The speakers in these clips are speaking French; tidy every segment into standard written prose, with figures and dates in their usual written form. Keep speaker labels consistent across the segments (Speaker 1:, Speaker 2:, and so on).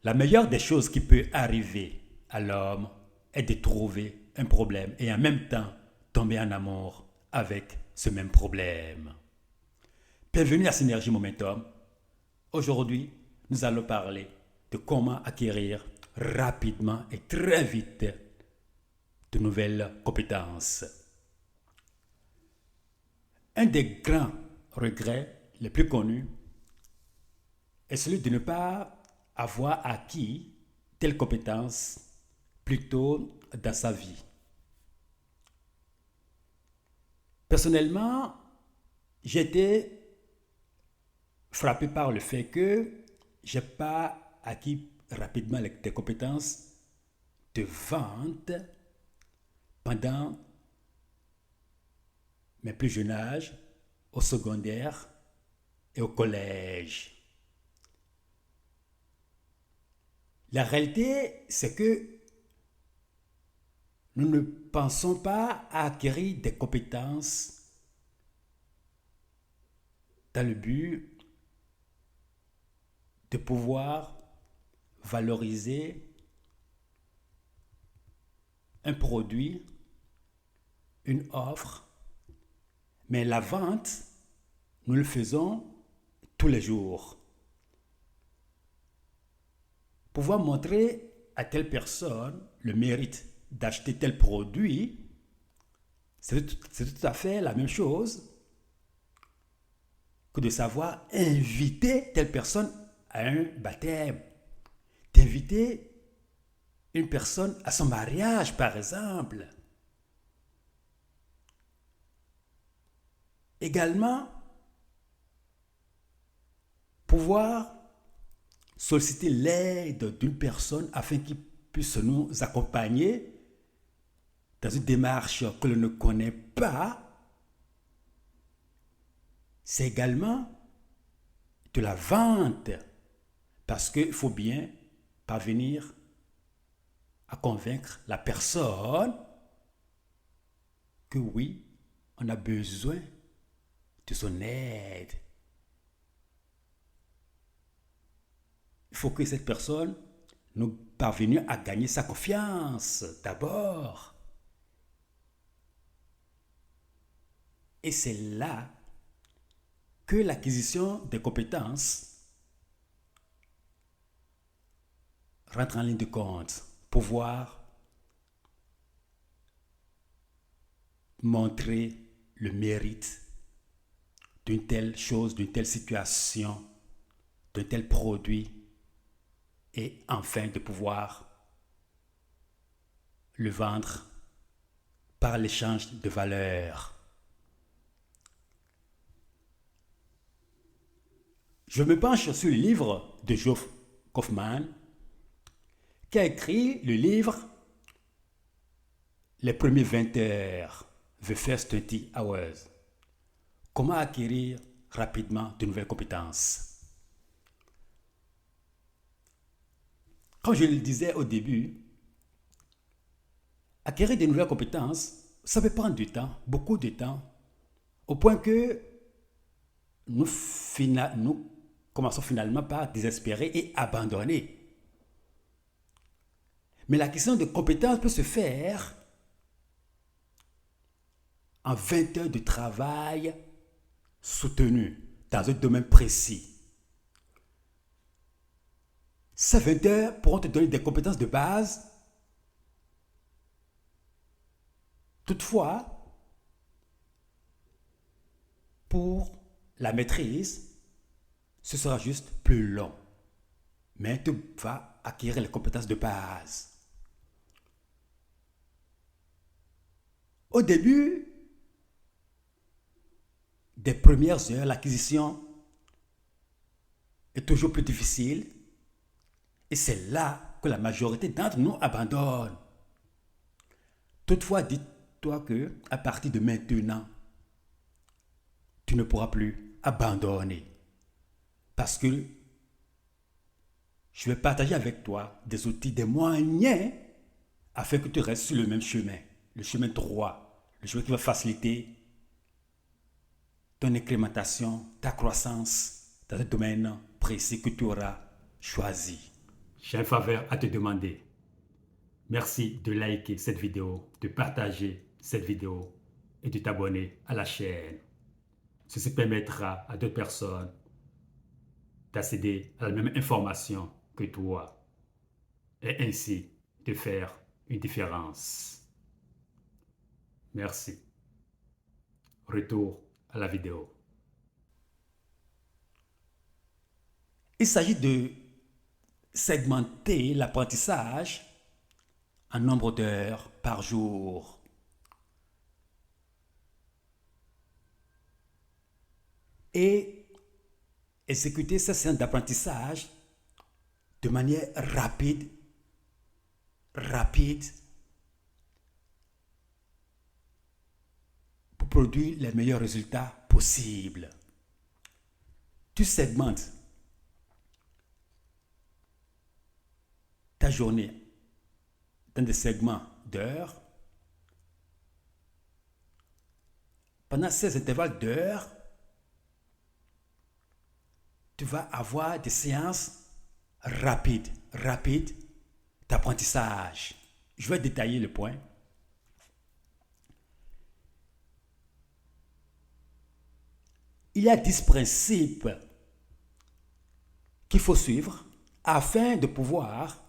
Speaker 1: La meilleure des choses qui peut arriver à l'homme est de trouver un problème et en même temps tomber en amour avec ce même problème. Bienvenue à Synergie Momentum. Aujourd'hui, nous allons parler de comment acquérir rapidement et très vite de nouvelles compétences. Un des grands regrets les plus connus est celui de ne pas avoir acquis telle compétence plus tôt dans sa vie. Personnellement, j'ai été frappé par le fait que je n'ai pas acquis rapidement des compétences de vente pendant mes plus jeunes âges, au secondaire et au collège. La réalité, c'est que nous ne pensons pas à acquérir des compétences dans le but de pouvoir valoriser un produit, une offre, mais la vente, nous le faisons tous les jours. Pouvoir montrer à telle personne le mérite d'acheter tel produit, c'est tout à fait la même chose que de savoir inviter telle personne à un baptême, d'inviter une personne à son mariage, par exemple. Également, pouvoir solliciter l'aide d'une personne afin qu'il puisse nous accompagner dans une démarche que l'on ne connaît pas, c'est également de la vente. Parce qu'il faut bien parvenir à convaincre la personne que oui, on a besoin de son aide. Il faut que cette personne nous parvienne à gagner sa confiance d'abord. Et c'est là que l'acquisition des compétences rentre en ligne de compte. Pouvoir montrer le mérite d'une telle chose, d'une telle situation, d'un tel produit, et enfin de pouvoir le vendre par l'échange de valeurs. Je me penche sur le livre de Geoff Kaufman, qui a écrit le livre Les premiers 20 heures, The First 20 Hours. Comment acquérir rapidement de nouvelles compétences. Comme je le disais au début, acquérir de nouvelles compétences, ça peut prendre du temps, beaucoup de temps, au point que nous commençons finalement par désespérer et abandonner. Mais l'acquisition de compétences peut se faire en 20 heures de travail soutenu dans un domaine précis. Ces 20 heures pourront te donner des compétences de base. Toutefois, pour la maîtrise, ce sera juste plus long. Mais tu vas acquérir les compétences de base. Au début des premières heures, l'acquisition est toujours plus difficile. Et c'est là que la majorité d'entre nous abandonnent. Toutefois, dis-toi que à partir de maintenant, tu ne pourras plus abandonner. Parce que je vais partager avec toi des outils, des moyens afin que tu restes sur le même chemin, le chemin droit, le chemin qui va faciliter ton incrémentation, ta croissance dans un domaine précis que tu auras choisi. j'ai une faveur à te demander. Merci de liker cette vidéo, de partager cette vidéo et de t'abonner à la chaîne. Ceci permettra à d'autres personnes d'accéder à la même information que toi et ainsi de faire une différence. Merci. Retour à la vidéo. Il s'agit de segmenter l'apprentissage en nombre d'heures par jour. Et exécuter ces séances d'apprentissage de manière rapide, pour produire les meilleurs résultats possibles. Tu segmentes ta journée dans des segments d'heures. Pendant ces intervalles d'heures, tu vas avoir des séances rapides d'apprentissage. Je vais détailler le point. Il y a 10 principes qu'il faut suivre afin de pouvoir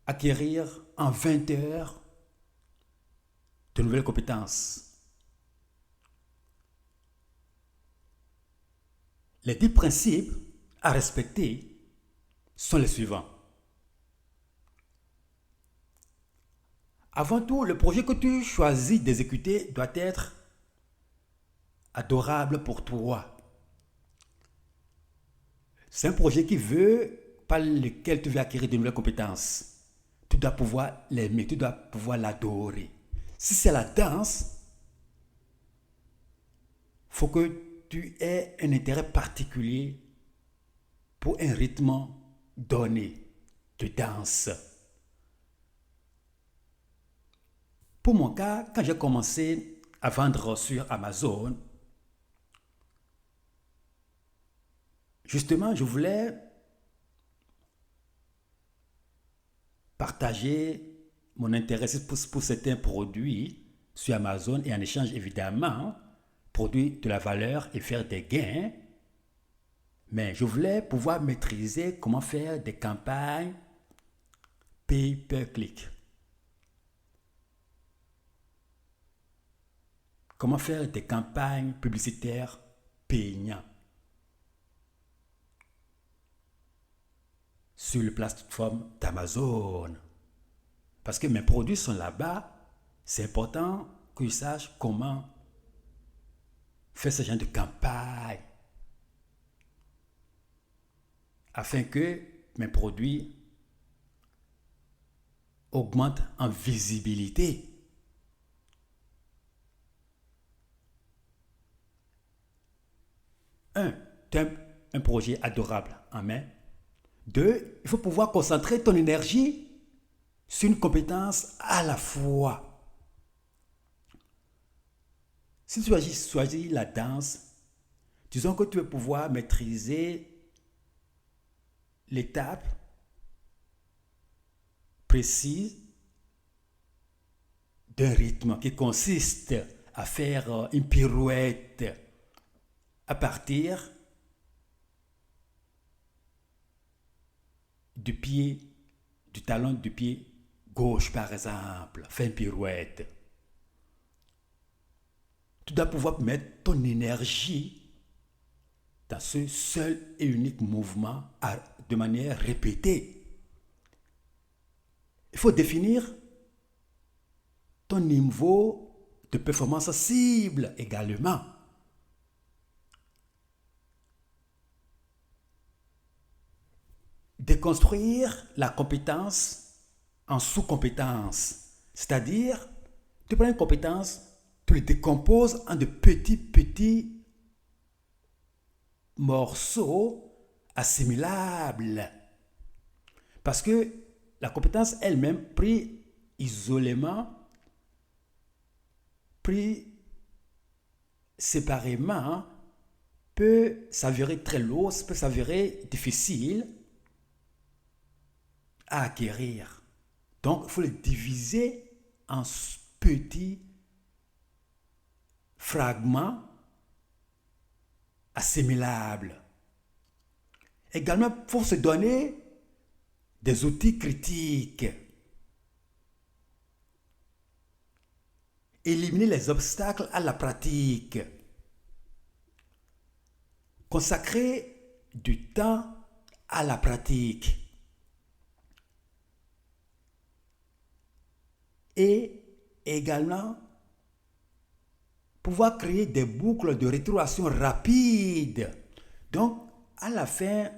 Speaker 1: acquérir en 20 heures de nouvelles compétences. Les 10 principes à respecter sont les suivants. Avant tout, le projet que tu choisis d'exécuter doit être adorable pour toi. C'est un projet par lequel tu veux acquérir de nouvelles compétences. Tu dois pouvoir l'aimer, tu dois pouvoir l'adorer. Si c'est la danse, il faut que tu aies un intérêt particulier pour un rythme donné de danse. Pour mon cas, quand j'ai commencé à vendre sur Amazon, justement, je voulais partager mon intérêt pour certains produits sur Amazon et en échange, évidemment, produire de la valeur et faire des gains. Mais je voulais pouvoir maîtriser comment faire des campagnes pay-per-click. Comment faire des campagnes publicitaires payantes sur les plateformes d'Amazon. Parce que mes produits sont là-bas, c'est important que je sache comment faire ce genre de campagne afin que mes produits augmentent en visibilité. Tu as un projet adorable en main. 2, il faut pouvoir concentrer ton énergie sur une compétence à la fois. Si tu choisis la danse, disons que tu veux pouvoir maîtriser l'étape précise d'un rythme qui consiste à faire une pirouette à partir du talon du pied gauche par exemple, fais une pirouette. Tu dois pouvoir mettre ton énergie dans ce seul et unique mouvement de manière répétée. Il faut définir ton niveau de performance cible également. Déconstruire la compétence en sous-compétences. C'est-à-dire, tu prends une compétence, tu le décomposes en de petits morceaux assimilables. Parce que la compétence elle-même, prise isolément, prise séparément, peut s'avérer très lourd, peut s'avérer difficile à acquérir. Donc, il faut le diviser en petits fragments assimilables. Également, il faut se donner des outils critiques. Éliminer les obstacles à la pratique. Consacrer du temps à la pratique. Et également, pouvoir créer des boucles de rétroaction rapides. Donc, à la fin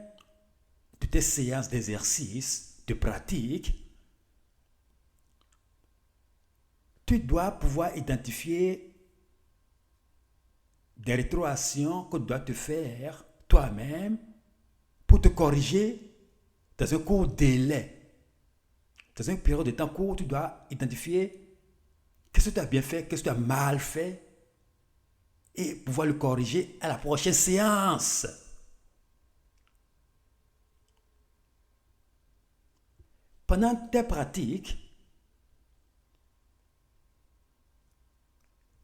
Speaker 1: de tes séances d'exercice, de pratique, tu dois pouvoir identifier des rétroactions que tu dois te faire toi-même pour te corriger dans un court délai. Dans une période de temps court, tu dois identifier qu'est-ce que tu as bien fait, qu'est-ce que tu as mal fait et pouvoir le corriger à la prochaine séance. Pendant tes pratiques,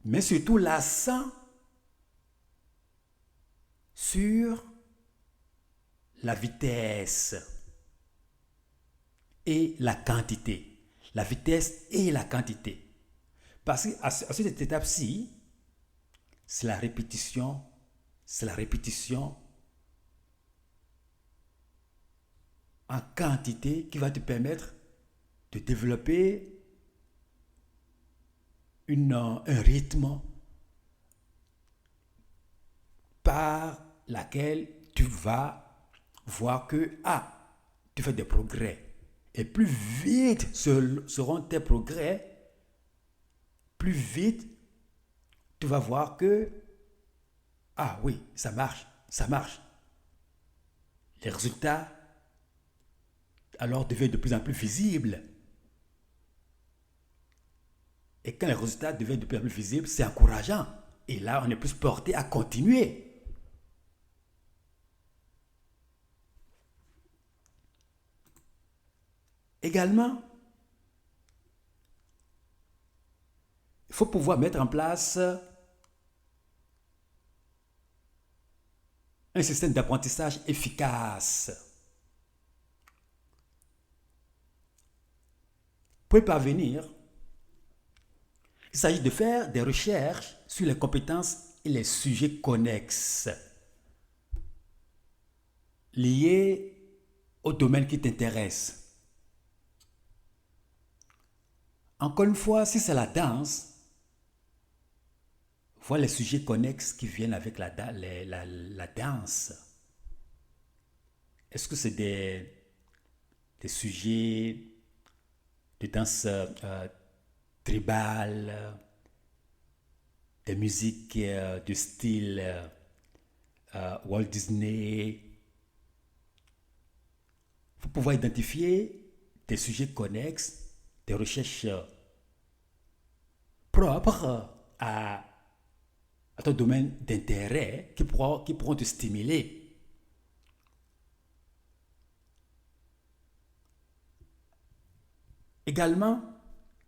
Speaker 1: mais surtout l'accent sur la vitesse et la quantité. La vitesse et la quantité. Parce qu'à cette étape-ci, c'est la répétition en quantité qui va te permettre de développer un rythme par laquelle tu vas voir que tu fais des progrès. Et plus vite seront tes progrès, plus vite tu vas voir que oui, ça marche. Les résultats alors deviennent de plus en plus visibles. Et quand les résultats deviennent de plus en plus visibles, c'est encourageant. Et là, on est plus porté à continuer. Également, il faut pouvoir mettre en place un système d'apprentissage efficace. Pour y parvenir, il s'agit de faire des recherches sur les compétences et les sujets connexes liés au domaine qui t'intéresse. Encore une fois, si c'est la danse, vois les sujets connexes qui viennent avec la danse. Est-ce que c'est des sujets de danse tribale, des musiques de style Walt Disney? Il faut pouvoir identifier des sujets connexes, des recherches propres à ton domaine d'intérêt qui pourront te stimuler. Également,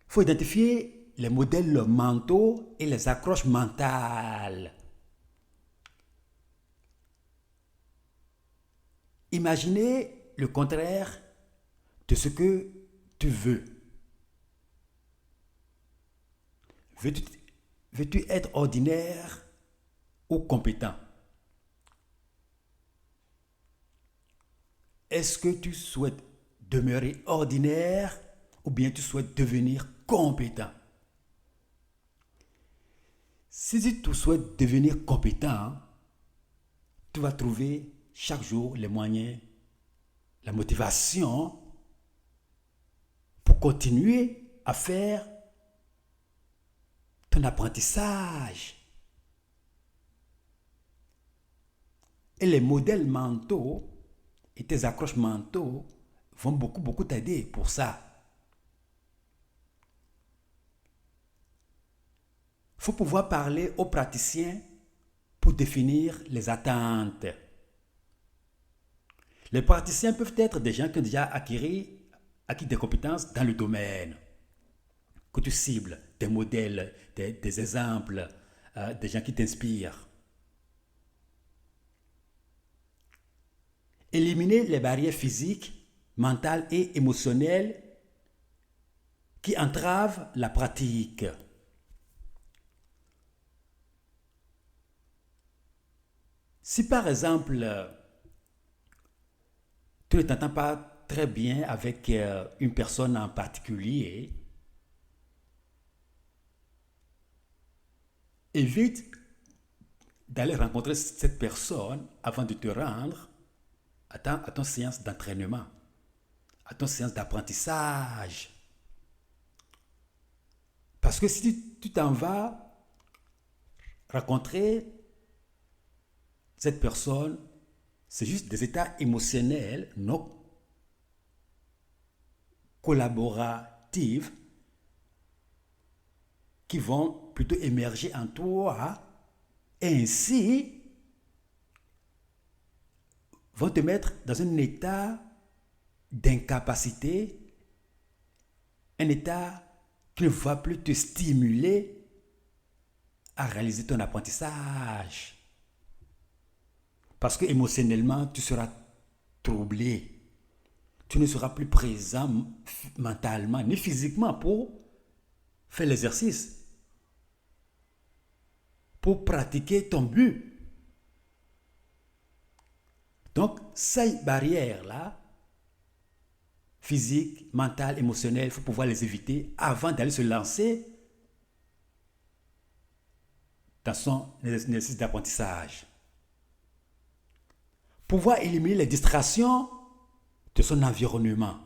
Speaker 1: il faut identifier les modèles mentaux et les accroches mentales. Imaginez le contraire de ce que tu veux. Veux-tu être ordinaire ou compétent? Est-ce que tu souhaites demeurer ordinaire ou bien tu souhaites devenir compétent? Si tu souhaites devenir compétent, tu vas trouver chaque jour les moyens, la motivation pour continuer à faire ton apprentissage. Et les modèles mentaux et tes accroches mentaux vont beaucoup t'aider pour ça. Il faut pouvoir parler aux praticiens pour définir les attentes. Les praticiens peuvent être des gens qui ont déjà acquis des compétences dans le domaine, que tu cibles, des modèles, des exemples, des gens qui t'inspirent. Éliminer les barrières physiques, mentales et émotionnelles qui entravent la pratique. Si par exemple, tu ne t'entends pas très bien avec une personne en particulier, évite d'aller rencontrer cette personne avant de te rendre à ton séance d'entraînement, à ton séance d'apprentissage. Parce que si tu t'en vas rencontrer cette personne, c'est juste des états émotionnels non collaboratifs qui vont plutôt émerger en toi et ainsi vont te mettre dans un état d'incapacité, un état qui ne va plus te stimuler à réaliser ton apprentissage. Parce que émotionnellement, tu seras troublé. Tu ne seras plus présent mentalement ni physiquement pour faire l'exercice, pour pratiquer ton but. Donc, ces barrières-là, physiques, mentales, émotionnelles, il faut pouvoir les éviter avant d'aller se lancer dans son exercice d'apprentissage. Pouvoir éliminer les distractions de son environnement.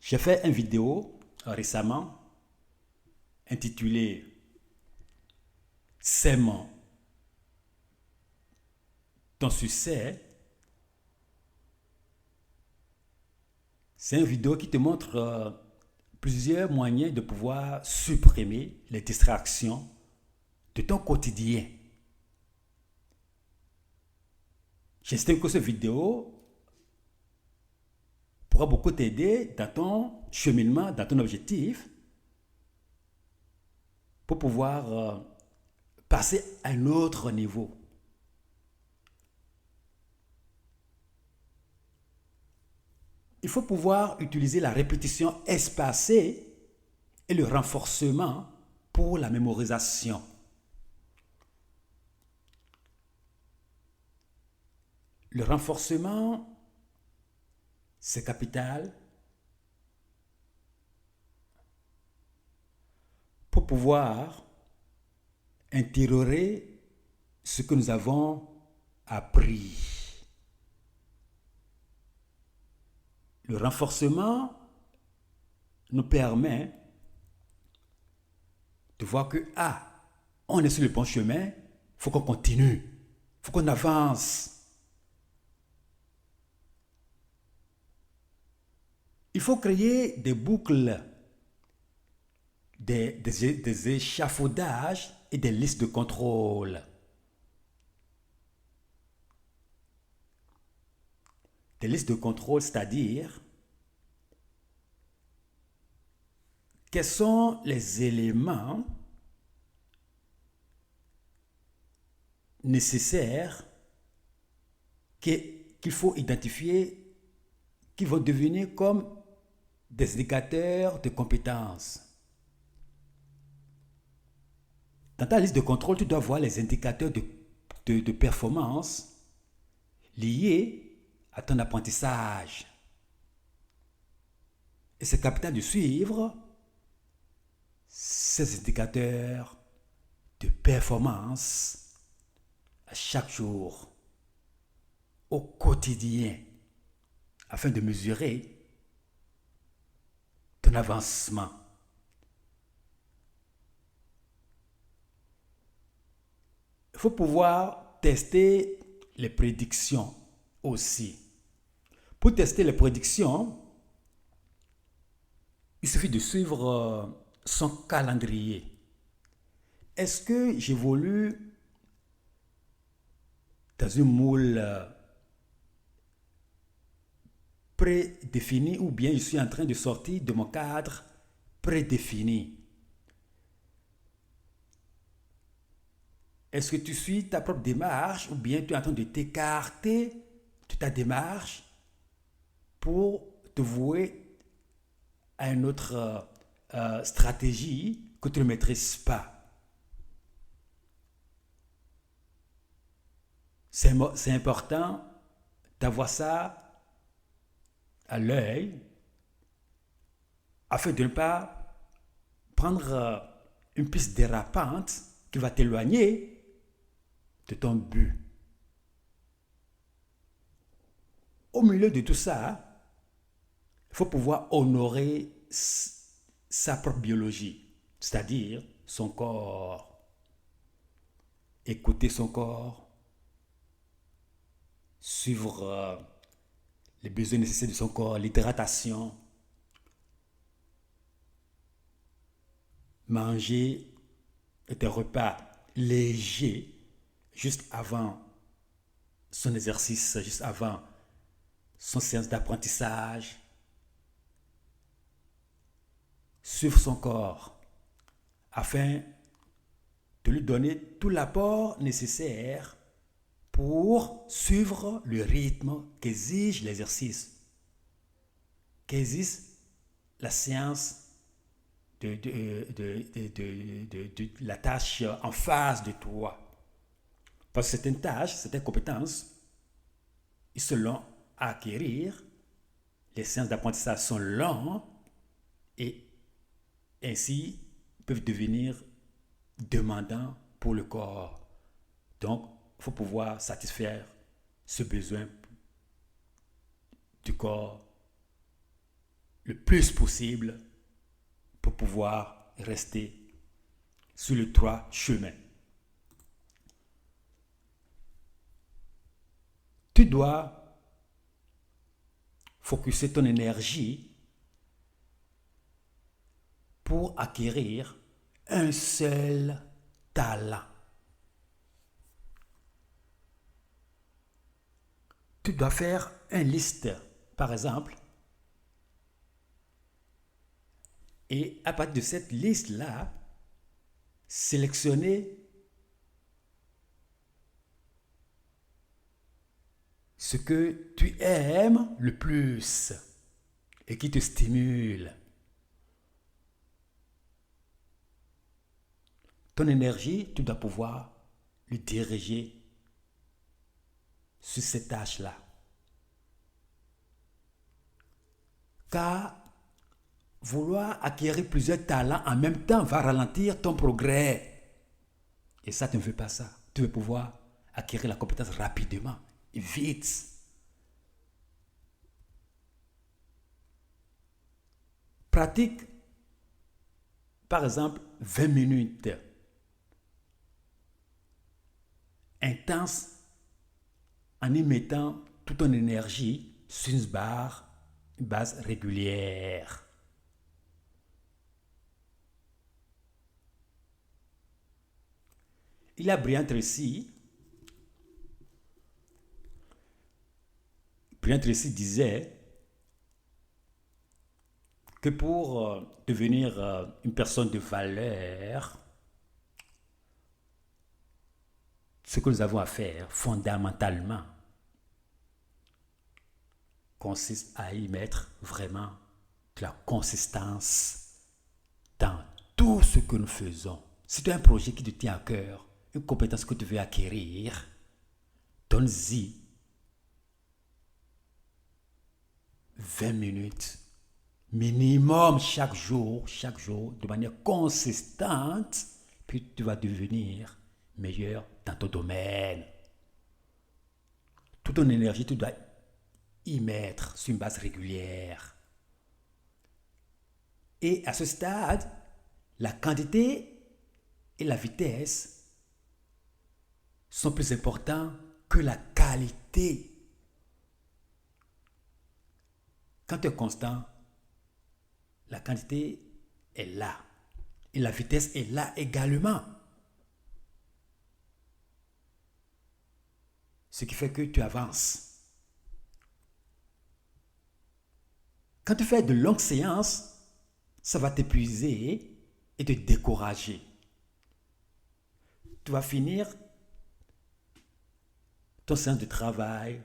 Speaker 1: J'ai fait une vidéo récemment intitulée Sème ton succès. C'est une vidéo qui te montre plusieurs moyens de pouvoir supprimer les distractions de ton quotidien. J'estime que cette vidéo pourra beaucoup t'aider dans ton cheminement, dans ton objectif, pour pouvoir passer à un autre niveau. Il faut pouvoir utiliser la répétition espacée et le renforcement pour la mémorisation. Le renforcement, c'est capital pour pouvoir intégrer ce que nous avons appris. Le renforcement nous permet de voir que, on est sur le bon chemin, il faut qu'on continue, il faut qu'on avance. Il faut créer des boucles, des échafaudages et des listes de contrôle. Des listes de contrôle, c'est-à-dire quels sont les éléments nécessaires qu'il faut identifier, qui vont devenir comme des indicateurs de compétences. Dans ta liste de contrôle, tu dois voir les indicateurs de performance liés à ton apprentissage. Et c'est capital de suivre ces indicateurs de performance à chaque jour, au quotidien, afin de mesurer ton avancement. Il faut pouvoir tester les prédictions aussi. Pour tester les prédictions, il suffit de suivre son calendrier. Est-ce que j'évolue dans une moule prédéfinie ou bien je suis en train de sortir de mon cadre prédéfini? Est-ce que tu suis ta propre démarche ou bien tu es en train de t'écarter de ta démarche pour te vouer à une autre stratégie que tu ne maîtrises pas? C'est important d'avoir ça à l'œil afin de ne pas prendre une piste dérapante qui va t'éloigner de ton but. Au milieu de tout ça, il faut pouvoir honorer sa propre biologie, c'est-à-dire son corps. Écouter son corps, suivre les besoins nécessaires de son corps, l'hydratation, manger des repas légers juste avant son exercice, juste avant son séance d'apprentissage, suivre son corps afin de lui donner tout l'apport nécessaire pour suivre le rythme qu'exige l'exercice, qu'exige la séance de la tâche en face de toi. Parce que certaines tâches, certaines compétences, ils sont longs à acquérir, les séances d'apprentissage sont longues et ainsi peuvent devenir demandants pour le corps. Donc, il faut pouvoir satisfaire ce besoin du corps le plus possible pour pouvoir rester sur le droit chemin. Tu dois focuser ton énergie pour acquérir un seul talent. Tu dois faire une liste, par exemple, et à partir de cette liste-là, sélectionner ce que tu aimes le plus et qui te stimule. Ton énergie, tu dois pouvoir le diriger sur ces tâches-là. Car vouloir acquérir plusieurs talents en même temps va ralentir ton progrès. Et ça, tu ne veux pas ça. Tu veux pouvoir acquérir la compétence rapidement, vite. Pratique, par exemple, 20 minutes intense en y mettant toute ton énergie sur une base régulière. Il y a Brian Tracy. Brian Tracy disait que pour devenir une personne de valeur, ce que nous avons à faire fondamentalement consiste à y mettre vraiment de la consistance dans tout ce que nous faisons. Si tu as un projet qui te tient à cœur, une compétence que tu veux acquérir, donne-y 20 minutes minimum chaque jour, de manière consistante, puis tu vas devenir meilleur dans ton domaine. Toute ton énergie, tu dois y mettre sur une base régulière. Et à ce stade, la quantité et la vitesse sont plus importants que la qualité. Quand tu es constant, la quantité est là. Et la vitesse est là également. Ce qui fait que tu avances. Quand tu fais de longues séances, ça va t'épuiser et te décourager. Tu vas finir ton séance de travail,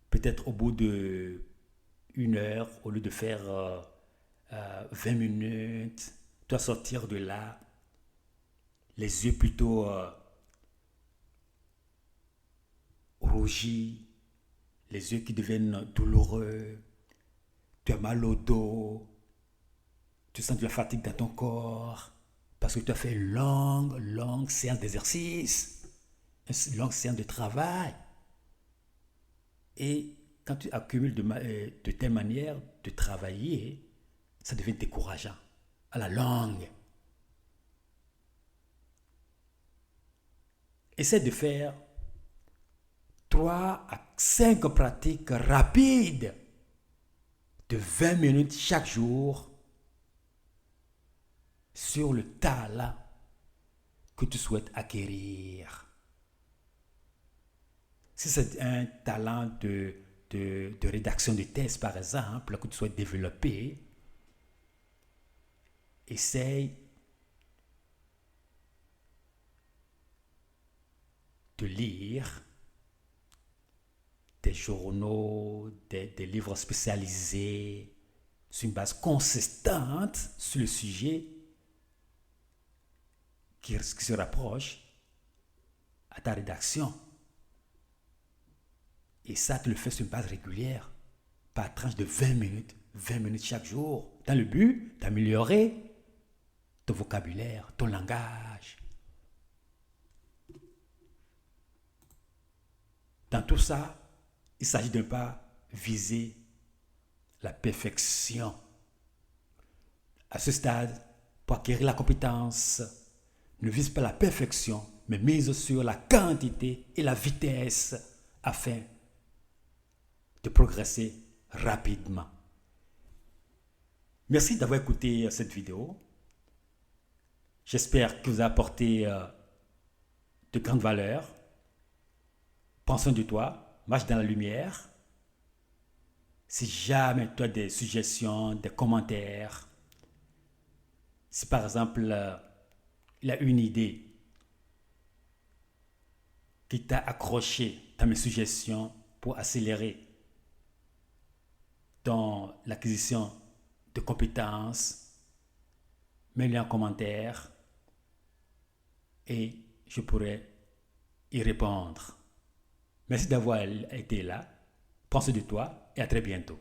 Speaker 1: peut-être au bout de 1 heure, au lieu de faire 20 minutes, tu vas sortir de là, les yeux plutôt rougis, les yeux qui deviennent douloureux, tu as mal au dos, tu sens de la fatigue dans ton corps, parce que tu as fait une longue séance d'exercice, une longue séance de travail. Et quand tu accumules de telle manière de travailler, ça devient décourageant à la longue. Essaie de faire 3 à 5 pratiques rapides de 20 minutes chaque jour sur le talent que tu souhaites acquérir. Si c'est un talent de rédaction de texte, par exemple, que tu souhaites développer, essaye de lire des journaux, des livres spécialisés sur une base consistante sur le sujet qui se rapproche à ta rédaction. Et ça, tu le fais sur une base régulière, par tranche de 20 minutes chaque jour, dans le but d'améliorer ton vocabulaire, ton langage. Dans tout ça, il s'agit de ne pas viser la perfection. À ce stade, pour acquérir la compétence, ne vise pas la perfection, mais mise sur la quantité et la vitesse afin de progresser rapidement. Merci d'avoir écouté cette vidéo. J'espère que vous a apporté de grandes valeurs. Prends soin de toi, marche dans la lumière. Si jamais tu as des suggestions, des commentaires, si par exemple il a une idée qui t'a accroché dans mes suggestions pour accélérer dans l'acquisition de compétences, mets-le en commentaire et je pourrai y répondre. Merci d'avoir été là. Prends soin de toi et à très bientôt.